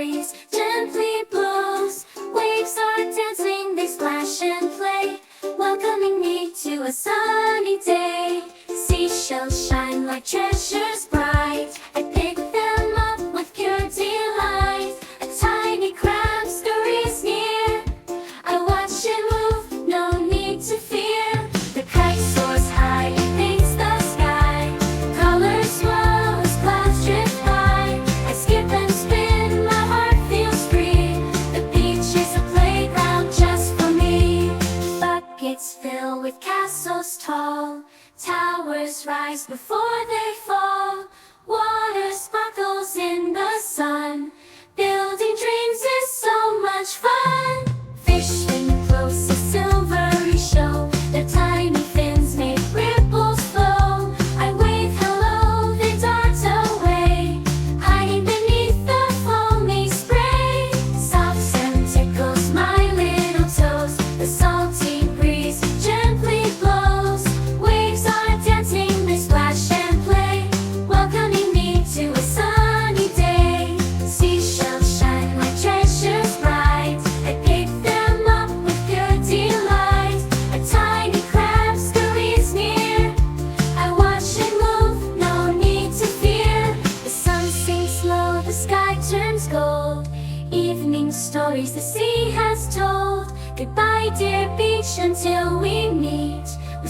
breeze gently blows. Waves are dancing, they splash and play, welcoming me to a sunny day. Seashells shine like treasures bright, I pick them up with pure delight. A tiny crab scurries near, I watch it move, no need to fear. The kite soars high, it paints the sky, colors swirl as clouds drift by. I skip and spin, my heart feels free, the beach is a playground just for me. Buckets fill with castles tall, towers rise before they fall. Water sparkles in the sun, building dreams is so much fun. Fish swim close, a silvery show, their tiny fins make ripples flow. I wave hello, they dart away, hiding beneath the foamy spray. Stops and tickles my little toes, the salty breeze gently blows. Waves are dancing, they splash and play, welcoming me to a sunny day. Seashells shine like treasures bright, I pick them up with pure delight. A tiny crab scurries near, I watch it move, no need to fear. The sun sinks low, the sky turns gold, evening stories the sea has told. Goodbye dear beach, until we meet. We